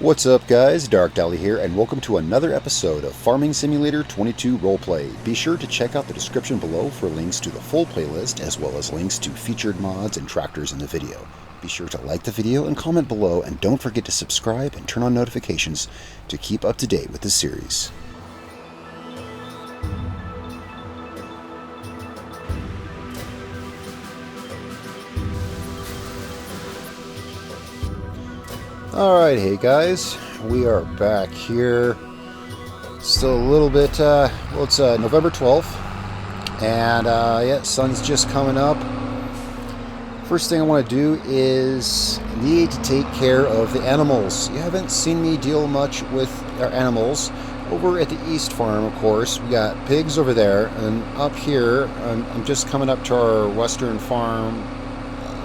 What's up guys, Darkdally here, and welcome to another episode of Farming Simulator 22 Roleplay. Be sure to check out the description below for links to the full playlist, as well as links to featured mods and tractors in the video. Be sure to like the video and comment below, and don't forget to subscribe and turn on notifications to keep up to date with this series. Alright, hey guys, we are back here. Still a little bit, it's November 12th, and yeah, sun's just coming up. First thing I want to do is need to take care of the animals. You haven't seen me deal much with our animals. Over at the East Farm, of course, we got pigs over there, and up here, I'm just coming up to our Western Farm,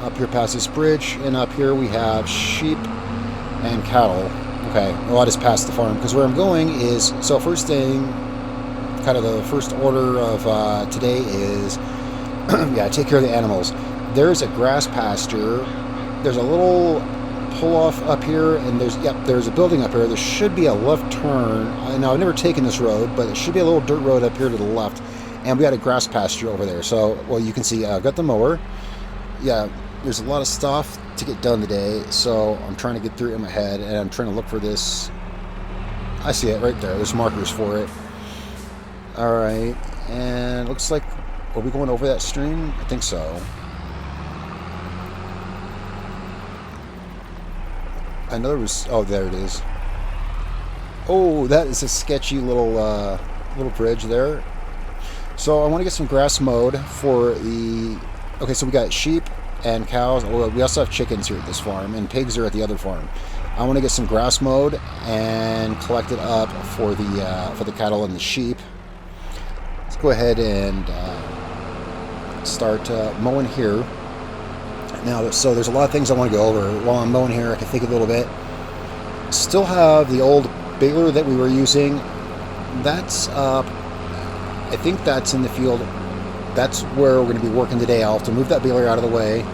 up here past this bridge, and up here we have sheep and cattle. Okay, well, I just passed the farm because where I'm going is, so first thing, kind of the first order of today is yeah, take care of the animals. There's a grass pasture, there's a little pull off up here, and there's a building up here. There should be a left turn. Now I've never taken this road, but it should be a little dirt road up here to the left, and we got a grass pasture over there. So, well, you can see I've got the mower. Yeah, there's a lot of stuff to get done today, so I'm trying to get through it in my head, and I'm trying to look for this. I see it right there. There's markers for it. Alright, and looks like, are we going over that stream? I think so. I know there was, oh, there it is. Oh, that is a sketchy little bridge there. So I want to get some grass mowed for the, okay, so we got sheep and cows. We also have chickens here at this farm, and pigs are at the other farm. I want to get some grass mowed and collect it up for the cattle and the sheep. Let's go ahead and start mowing here. Now, so there's a lot of things I want to go over. While I'm mowing here, I can think a little bit. Still have the old baler that we were using. That's up. I think that's in the field. That's where we're going to be working today. I'll have to move that baler out of the way.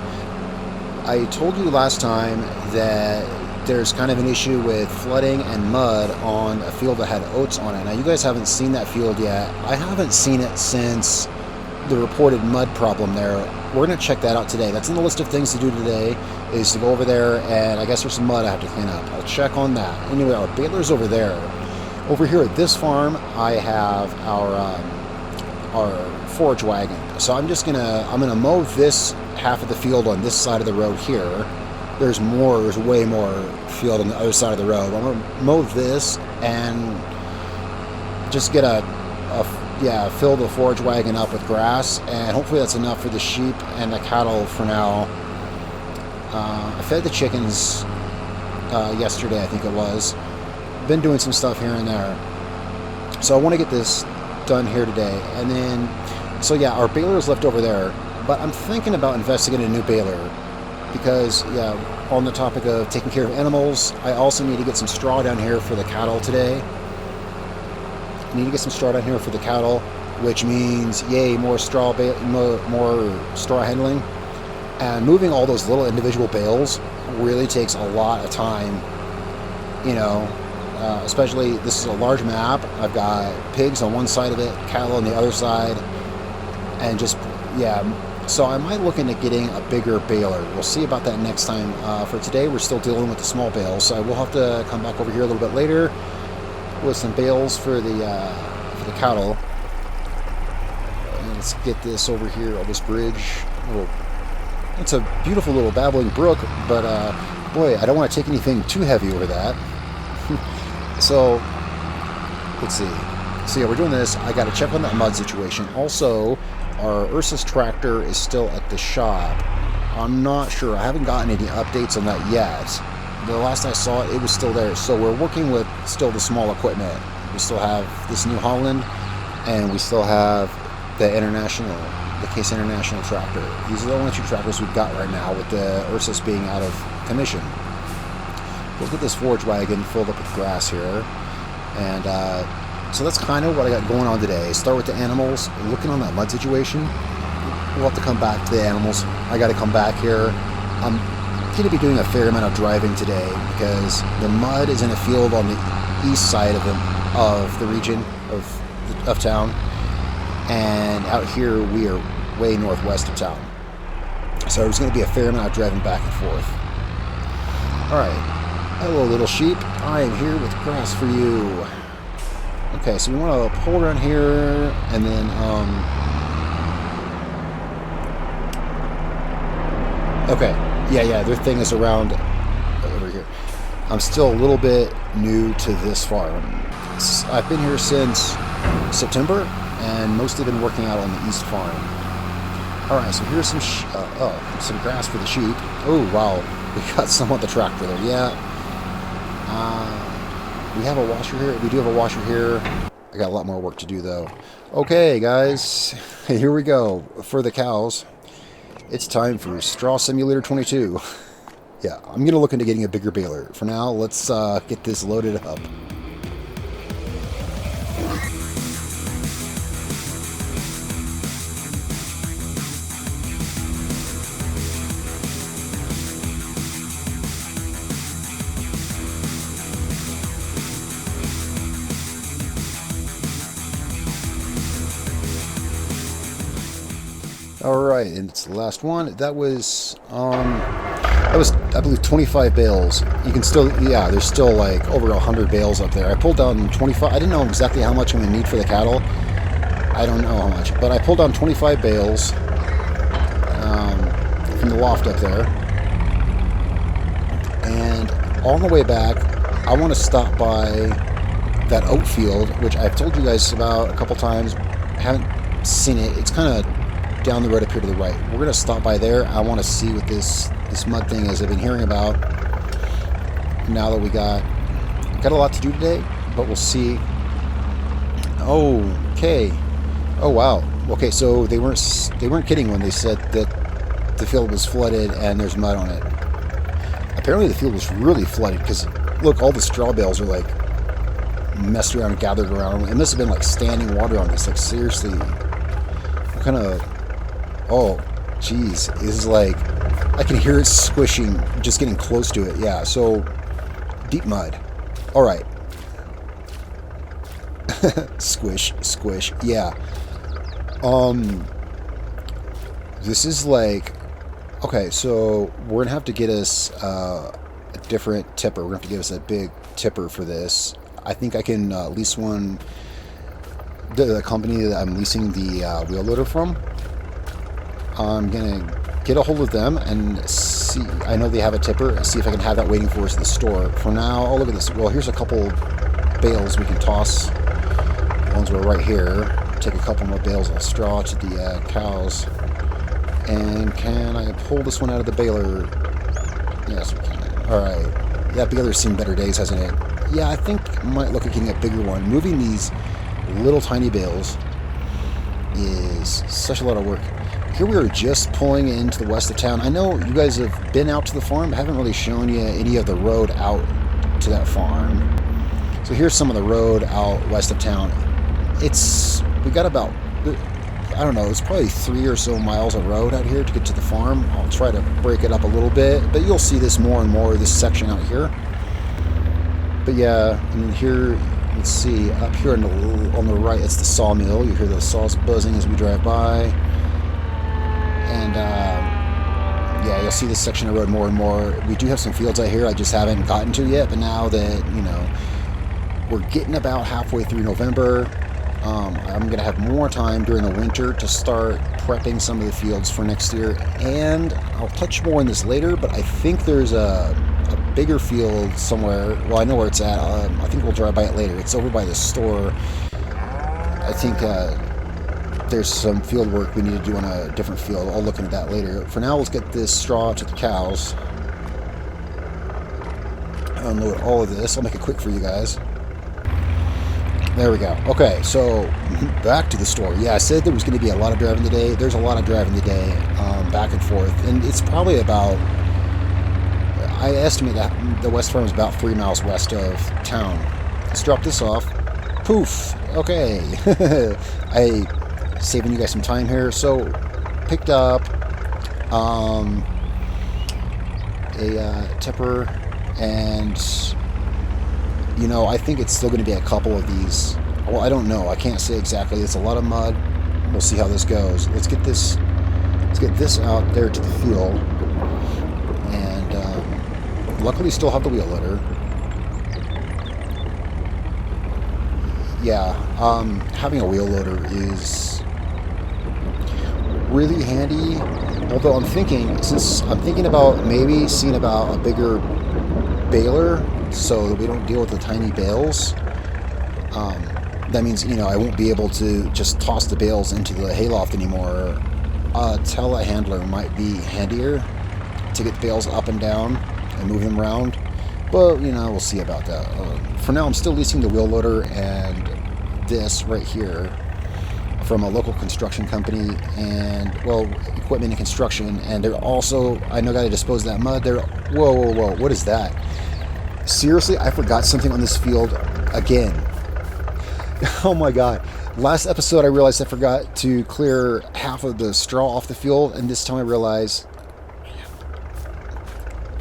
I told you last time that there's kind of an issue with flooding and mud on a field that had oats on it. Now, you guys haven't seen that field yet. I haven't seen it since the reported mud problem there. We're going to check that out today. That's in the list of things to do today, is to go over there, and I guess there's some mud I have to clean up. I'll check on that. Anyway, our baler's over there. Over here at this farm, I have our forage wagon. So I'm gonna mow this half of the field on this side of the road here. There's way more field on the other side of the road. I'm gonna mow this and just get fill the forage wagon up with grass, and hopefully that's enough for the sheep and the cattle for now. I fed the chickens yesterday, I think it was. Been doing some stuff here and there. So I want to get this done here today, and then, so yeah, our baler is left over there, but I'm thinking about investing in a new baler because, yeah, on the topic of taking care of animals, I also need to get some straw down here for the cattle today. I need to get some straw down here for the cattle, which means, yay, more straw handling. And moving all those little individual bales really takes a lot of time, you know. Especially, this is a large map. I've got pigs on one side of it, cattle on the other side, and just, yeah. So I might look into getting a bigger baler. We'll see about that next time. For today, we're still dealing with the small bales, so I will have to come back over here a little bit later with some bales for the cattle. And let's get this over here on this bridge. It's a beautiful little babbling brook, but boy, I don't want to take anything too heavy over that. So, let's see. So yeah, we're doing this. I got to check on that mud situation. Also, our Ursus tractor is still at the shop. I'm not sure. I haven't gotten any updates on that yet. The last I saw it, it was still there. So we're working with still the small equipment. We still have this New Holland, and we still have the Case International tractor. These are the only two tractors we've got right now, with the Ursus being out of commission. We'll get this forage wagon filled up with grass here, and so that's kind of what I got going on today. Start with the animals, looking on that mud situation. We'll have to come back to the animals. I got to come back here. going to be doing a fair amount of driving today because the mud is in a field on the east side of the region of town, and out here we are way northwest of town. So there's going to be a fair amount of driving back and forth. Alright, hello little sheep, I am here with grass for you. Okay, so we want to pull around here, and then, okay, yeah, their thing is around over here. I'm still a little bit new to this farm. I've been here since September, and mostly been working out on the east farm. Alright, so here's some some grass for the sheep. Oh, wow, we got some on the tractor there, yeah. We have a washer here. We do have a washer here. I got a lot more work to do, though. Okay, guys, here we go. For the cows, it's time for Straw Simulator 22. Yeah, I'm going to look into getting a bigger baler. For now, let's get this loaded up. Alright, and it's the last one. That was, I believe, 25 bales. You can still, yeah, there's still like over 100 bales up there. I pulled down 25, I didn't know exactly how much I'm going to need for the cattle. I don't know how much, but I pulled down 25 bales from the loft up there. And on the way back, I want to stop by that oat field, which I've told you guys about a couple times. Haven't seen it. It's kind of down the road up here to the right. We're going to stop by there. I want to see what this mud thing is I've been hearing about. Now that we got a lot to do today, but we'll see. Okay. Oh wow. Okay, so they weren't kidding when they said that the field was flooded and there's mud on it. Apparently the field was really flooded because look, all the straw bales are like messed around and gathered around. It must have been like standing water on this. Like seriously, what kind of... Oh, jeez. This is like... I can hear it squishing, just getting close to it. Yeah, so... Deep mud. Alright. Squish, squish. Yeah. This is like... Okay, so we're going to have to get us a different tipper. We're going to have to give us a big tipper for this. I think I can lease one... The company that I'm leasing the wheel loader from. I'm going to get a hold of them and see. I know they have a tipper. See if I can have that waiting for us at the store. For now, oh, look at this. Well, here's a couple bales we can toss. The ones were right here. Take a couple more bales of straw to the cows. And can I pull this one out of the baler? Yes, we can. Alright. That baler's seen better days, hasn't it? Yeah, I think I might look at getting a bigger one. Moving these little tiny bales is such a lot of work. Here we are just pulling into the west of town. I know you guys have been out to the farm, but haven't really shown you any of the road out to that farm. So here's some of the road out west of town. We got about, I don't know, it's probably 3 or so miles of road out here to get to the farm. I'll try to break it up a little bit, but you'll see this more and more, this section out here. But yeah, and here, let's see, up here on the right, it's the sawmill. You hear those saws buzzing as we drive by. And yeah, you'll see this section of road more and more. We do have some fields out here I just haven't gotten to yet, but now that, you know, we're getting about halfway through November, I'm going to have more time during the winter to start prepping some of the fields for next year. And I'll touch more on this later, but I think there's a bigger field somewhere. Well, I know where it's at. I think we'll drive by it later. It's over by the store. I think there's some field work we need to do on a different field. I'll look into that later. For now, let's get this straw to the cows. Unload all of this. I'll make it quick for you guys. There we go. Okay, so back to the store. Yeah, I said there was going to be a lot of driving today. There's a lot of driving today, back and forth. And it's probably about, I estimate that the West Farm is about 3 miles west of town. Let's drop this off. Poof. Okay. Saving you guys some time here. So, picked up a tipper, and you know, I think it's still going to be a couple of these. Well, I don't know. I can't say exactly. It's a lot of mud. We'll see how this goes. Let's get this out there to the field, and luckily still have the wheel loader. Yeah, having a wheel loader is really handy. Although I'm thinking about maybe seeing about a bigger baler so that we don't deal with the tiny bales. That means, you know, I won't be able to just toss the bales into the hayloft anymore. A telehandler might be handier to get the bales up and down and move them around. But, you know, we'll see about that. For now, I'm still leasing the wheel loader and this right here from a local construction company, and, well, equipment and construction. And they're also, I know, got to dispose of that mud. They're, whoa, what is that? Seriously, I forgot something on this field again. Oh my god. Last episode I realized I forgot to clear half of the straw off the field, and this time I realize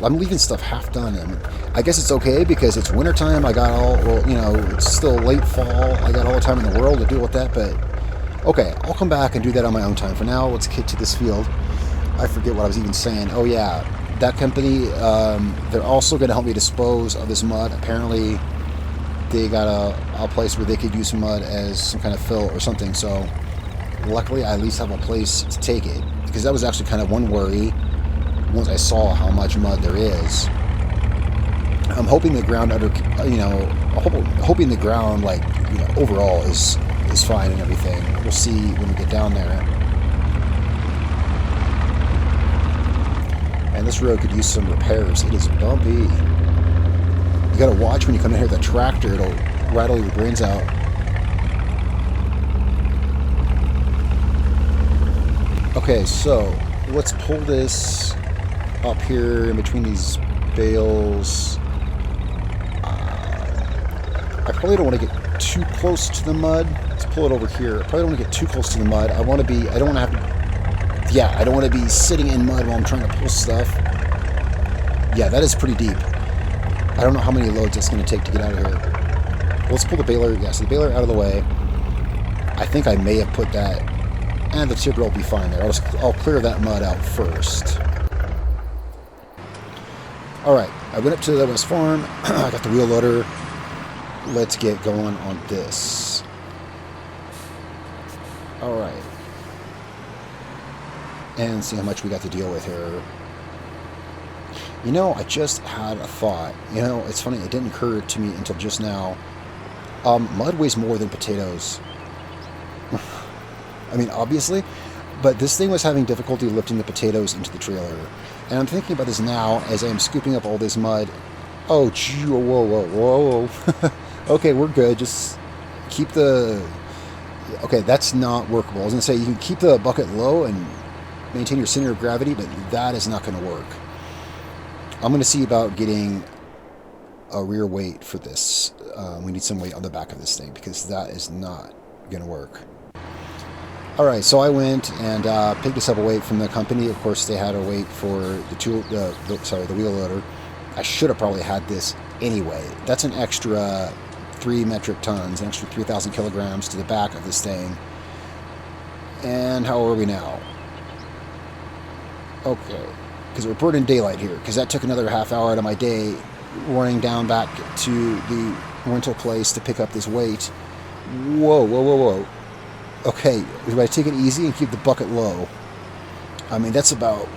I'm leaving stuff half done. And I guess it's okay because it's wintertime. I got all, well, you know, it's still late fall. I got all the time in the world to deal with that, but okay, I'll come back and do that on my own time. For now, let's get to this field. I forget what I was even saying. Oh yeah, that company, they're also going to help me dispose of this mud. Apparently they got a place where they could use some mud as some kind of fill or something, so luckily I at least have a place to take it, because that was actually kind of one worry once I saw how much mud there is. I'm hoping the ground under, you know, hoping the ground, like, you know, overall is fine and everything. We'll see when we get down there. And this road could use some repairs. It is bumpy. You gotta watch when you come in here with that tractor. It'll rattle your brains out. Okay, so let's pull this up here in between these bales. I probably don't want to get too close to the mud. Let's pull it over here. I probably don't want to get too close to the mud. I don't want to be sitting in mud while I'm trying to pull stuff. Yeah, that is pretty deep. I don't know how many loads it's going to take to get out of here. Well, let's pull the baler. Yeah, so the baler out of the way. I think I may have put that, and the tipper will be fine there. I'll clear that mud out first. All right, I went up to the West Farm. I got the wheel loader. Let's get going on this. All right, and see how much we got to deal with here. You know, I just had a thought. You know, it's funny, it didn't occur to me until just now. Mud weighs more than potatoes. I mean, obviously, but this thing was having difficulty lifting the potatoes into the trailer. And I'm thinking about this now as I am scooping up all this mud. Oh, gee, whoa. Okay, we're good. Just keep the... Okay, that's not workable. I was going to say, you can keep the bucket low and maintain your center of gravity, but that is not going to work. I'm going to see about getting a rear weight for this. We need some weight on the back of this thing, because that is not going to work. Alright, so I went and picked us up a weight from the company. Of course, they had a weight for the wheel loader. I should have probably had this anyway. That's an extra 3 metric tons, an extra 3,000 kilograms to the back of this thing. And how are we now? Okay. Because we're burning daylight here, because that took another half hour out of my day running down back to the rental place to pick up this weight. Whoa. Okay, do I take it easy and keep the bucket low? I mean, that's about,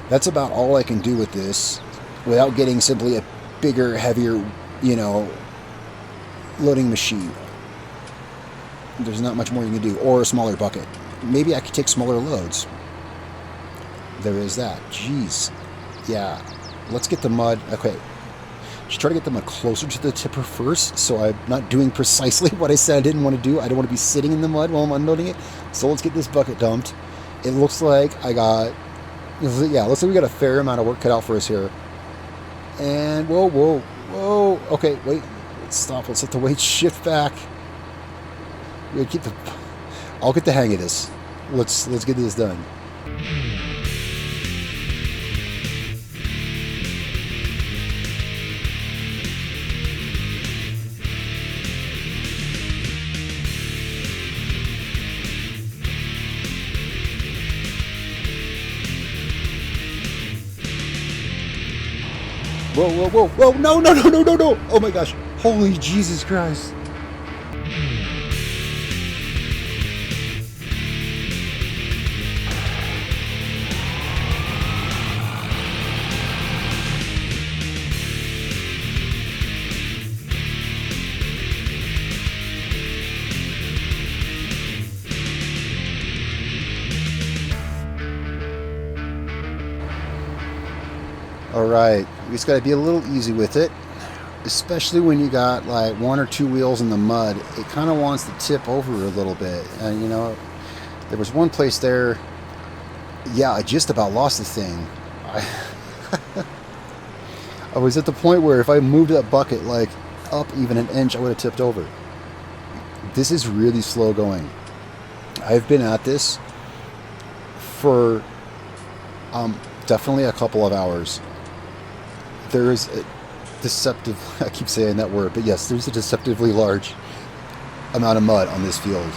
that's about all I can do with this without getting simply a bigger, heavier, you know, loading machine. There's not much more you can do, or a smaller bucket. Maybe I could take smaller loads. There is that. Jeez. Yeah. Let's get the mud. Okay. Just try to get the mud closer to the tipper first, so I'm not doing precisely what I said I didn't want to do. I don't want to be sitting in the mud while I'm unloading it. So let's get this bucket dumped. It looks like looks like we got a fair amount of work cut out for us here. And whoa. Okay, wait. Let's stop. Let's let the weight shift back. I'll get the hang of this. Let's get this done. Whoa, whoa, whoa, whoa, no, no, no, no, no, no. Oh my gosh. Holy Jesus Christ. Alright, we just got to be a little easy with it, especially when you got like one or two wheels in the mud. It kind of wants to tip over a little bit, and you know, there was one place there, yeah, I just about lost the thing. I was at the point where if I moved that bucket like up even an inch, I would have tipped over. This is really slow going. I've been at this for definitely a couple of hours. There is a deceptive, I keep saying that word, but yes, there's a deceptively large amount of mud on this field.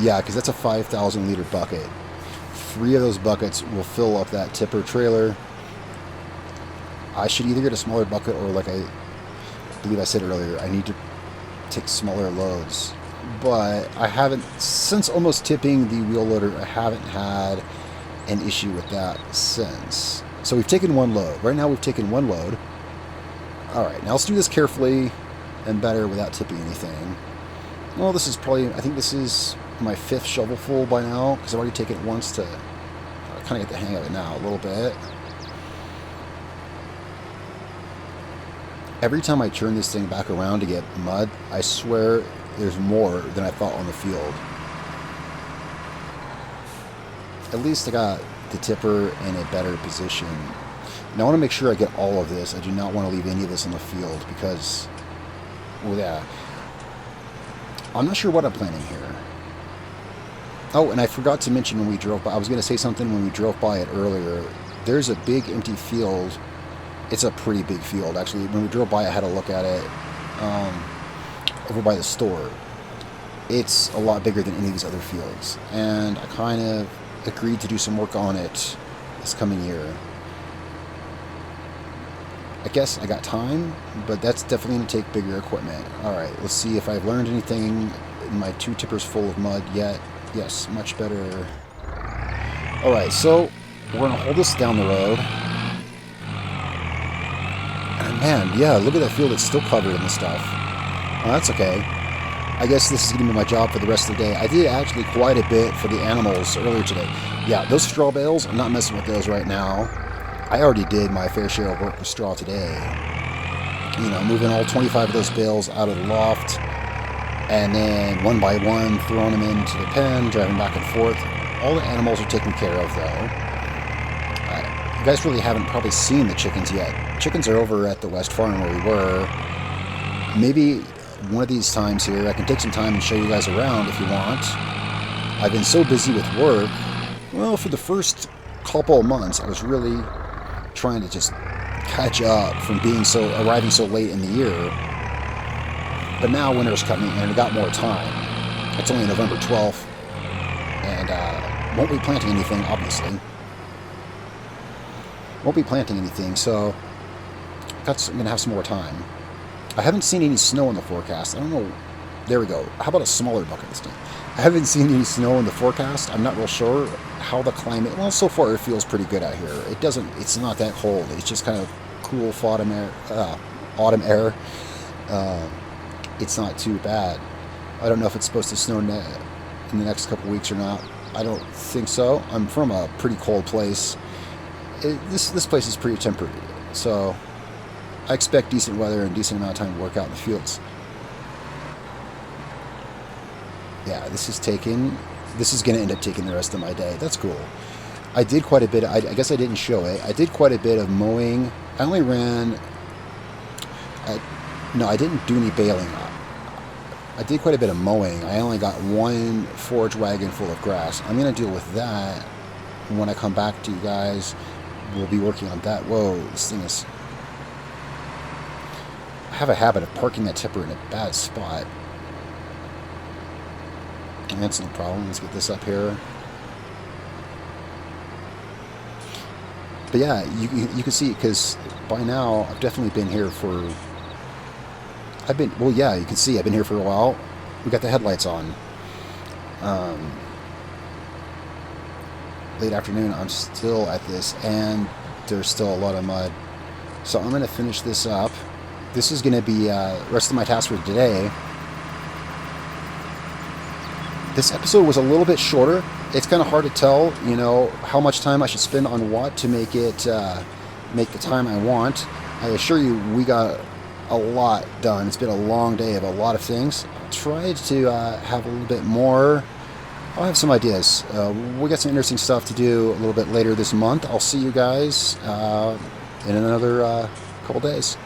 Yeah, because that's a 5,000 liter bucket. 3 of those buckets will fill up that tipper trailer. I should either get a smaller bucket or, like I believe I said earlier, I need to take smaller loads. But I haven't, since almost tipping the wheel loader, I haven't had an issue with that since. So we've taken one load. Right now we've taken one load. Alright, now let's do this carefully and better without tipping anything. Well, this is probably, I think this is my 5th shovelful by now, because I've already taken it once to kind of get the hang of it now a little bit. Every time I turn this thing back around to get mud, I swear there's more than I thought on the field. At least I got the tipper in a better position. Now I want to make sure I get all of this. I do not want to leave any of this on the field because, well, yeah, I'm not sure what I'm planning here. Oh, and I forgot to mention when we drove by, I was going to say something when we drove by it earlier. There's a big empty field. It's a pretty big field, actually. When we drove by, I had a look at it over by the store. It's a lot bigger than any of these other fields, and I kind of agreed to do some work on it this coming year. I guess I got time, but that's definitely going to take bigger equipment. Alright, let's see if I've learned anything in my 2 tippers full of mud yet. Yes, much better. Alright, so we're going to hold this down the road. And man, yeah, look at that field. It's still covered in this stuff. Oh, that's okay. I guess this is going to be my job for the rest of the day. I did actually quite a bit for the animals earlier today. Yeah, those straw bales, I'm not messing with those right now. I already did my fair share of work with straw today. You know, moving all 25 of those bales out of the loft, and then one by one throwing them into the pen, driving back and forth. All the animals are taken care of, though. You guys really haven't probably seen the chickens yet. Chickens are over at the West Farm where we were. Maybe one of these times here, I can take some time and show you guys around if you want. I've been so busy with work. Well, for the first couple of months, I was really trying to just catch up from arriving so late in the year. But now winter's coming and I got more time. It's only November 12th, and won't be planting anything, obviously. Won't be planting anything, so I'm going to have some more time. I haven't seen any snow in the forecast. I don't know. There we go. How about a smaller bucket this time? I haven't seen any snow in the forecast. I'm not real sure how the climate... Well, so far it feels pretty good out here. It's not that cold. It's just kind of cool autumn air. It's not too bad. I don't know if it's supposed to snow in the next couple weeks or not. I don't think so. I'm from a pretty cold place. This place is pretty temperate, so I expect decent weather and decent amount of time to work out in the fields. Yeah, this is going to end up taking the rest of my day. That's cool. I did quite a bit. I guess I didn't show it. I did quite a bit of mowing. I only ran... No, I didn't do any baling. I did quite a bit of mowing. I only got one forage wagon full of grass. I'm going to deal with that when I come back to you guys. We'll be working on that. Whoa, this thing is... I have a habit of parking that tipper in a bad spot. And that's no problem. Let's get this up here. But yeah, you can see, because by now I've definitely been here for... well, yeah, you can see I've been here for a while. We got the headlights on. Late afternoon, I'm still at this, and there's still a lot of mud. So I'm going to finish this up. This is going to be the rest of my task for today. This episode was a little bit shorter. It's kind of hard to tell, you know, how much time I should spend on what to make it make the time I want. I assure you, we got a lot done. It's been a long day of a lot of things. Tried to have a little bit more. I'll have some ideas. We got some interesting stuff to do a little bit later this month. I'll see you guys in another couple days.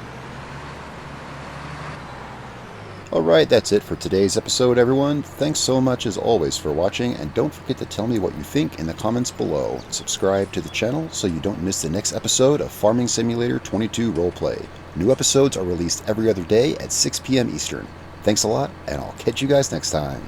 Alright, that's it for today's episode, everyone. Thanks so much as always for watching, and don't forget to tell me what you think in the comments below. Subscribe to the channel so you don't miss the next episode of Farming Simulator 22 Roleplay. New episodes are released every other day at 6 p.m. Eastern. Thanks a lot, and I'll catch you guys next time.